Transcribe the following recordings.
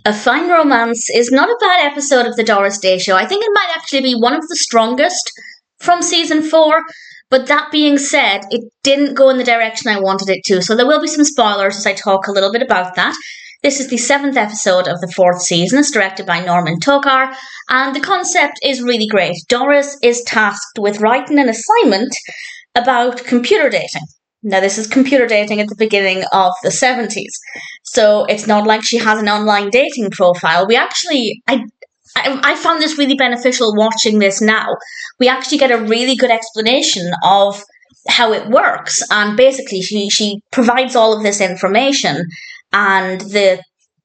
A Fine Romance is not a bad episode of the Doris Day Show. I think it might actually be one of the strongest from season 4. But that being said, it didn't go in the direction I wanted it to. So there will be some spoilers as I talk a little bit about that. This is the 7th episode of the 4th season. It's directed by Tokar. And the concept is really great. Doris is tasked with writing an assignment about computer dating. Now, this is computer dating at the beginning of the 70s. So it's not like she has an online dating profile. I found this really beneficial watching this now. We actually get a really good explanation of how it works. And basically, she provides all of this information, and the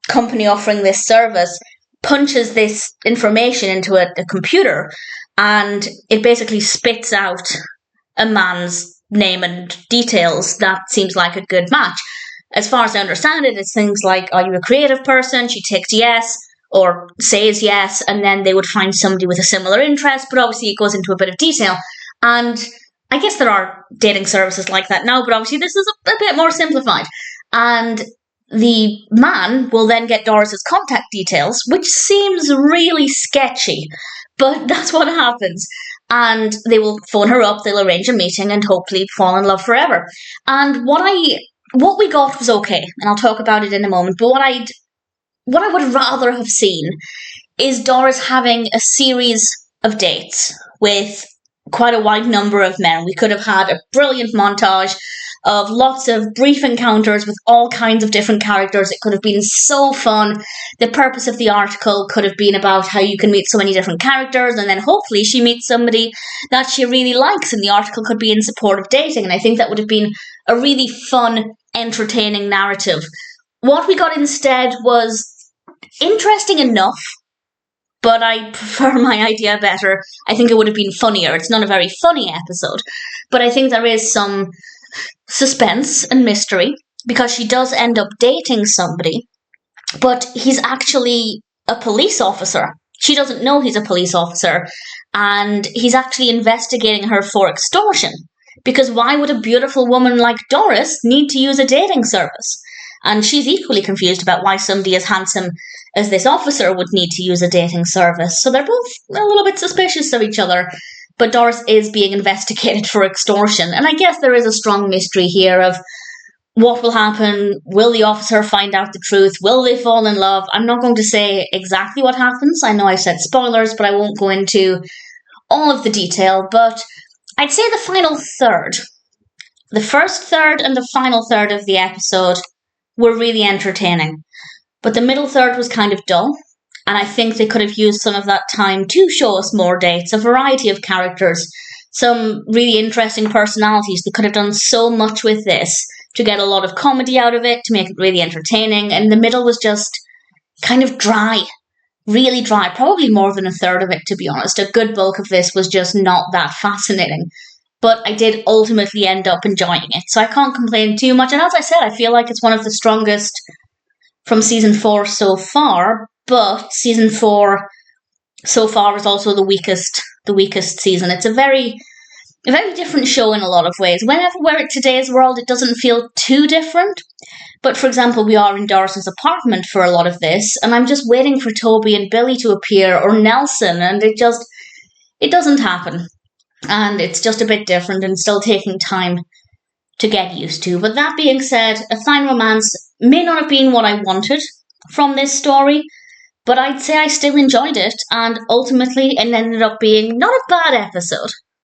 company offering this service punches this information into a computer, and it basically spits out a man's name and details that seems like a good match. As far as I understand it, it's things like, are you a creative person? She ticks yes, or says yes, and then they would find somebody with a similar interest, but obviously it goes into a bit of detail. And I guess there are dating services like that now, but obviously this is a bit more simplified. And the man will then get Doris's contact details, which seems really sketchy, but that's what happens. And they will phone her up, they'll arrange a meeting, and hopefully fall in love forever. And what we got was okay, and I'll talk about it in a moment, but what I would rather have seen is Doris having a series of dates with quite a wide number of men. We could have had a brilliant montage of lots of brief encounters with all kinds of different characters. It could have been so fun. The purpose of the article could have been about how you can meet so many different characters, and then hopefully she meets somebody that she really likes, and the article could be in support of dating. And I think that would have been a really fun, entertaining narrative. What we got instead was interesting enough, but I prefer my idea better. I think it would have been funnier. It's not a very funny episode, but I think there is some suspense and mystery, because she does end up dating somebody, but he's actually a police officer. She doesn't know he's a police officer, and he's actually investigating her for extortion, because why would a beautiful woman like Doris need to use a dating service? And she's equally confused about why somebody as handsome as this officer would need to use a dating service. So they're both a little bit suspicious of each other. But Doris is being investigated for extortion. And I guess there is a strong mystery here of what will happen. Will the officer find out the truth? Will they fall in love? I'm not going to say exactly what happens. I know I said spoilers, but I won't go into all of the detail. But I'd say the final third, the first third and the final third of the episode were really entertaining. But the middle third was kind of dull. And I think they could have used some of that time to show us more dates, a variety of characters, some really interesting personalities. They could have done so much with this to get a lot of comedy out of it, to make it really entertaining. And the middle was just kind of dry, really dry, probably more than a third of it, to be honest. A good bulk of this was just not that fascinating. But I did ultimately end up enjoying it, so I can't complain too much. And as I said, I feel like it's one of the strongest from season 4 so far. But season 4 so far is also the weakest season. It's a very different show in a lot of ways. Whenever we're at today's world, it doesn't feel too different. But for example, we are in Doris's apartment for a lot of this, and I'm just waiting for Toby and Billy to appear, or Nelson, and it doesn't happen. And it's just a bit different and still taking time to get used to. But that being said, A Fine Romance may not have been what I wanted from this story, but I'd say I still enjoyed it, and ultimately it ended up being not a bad episode.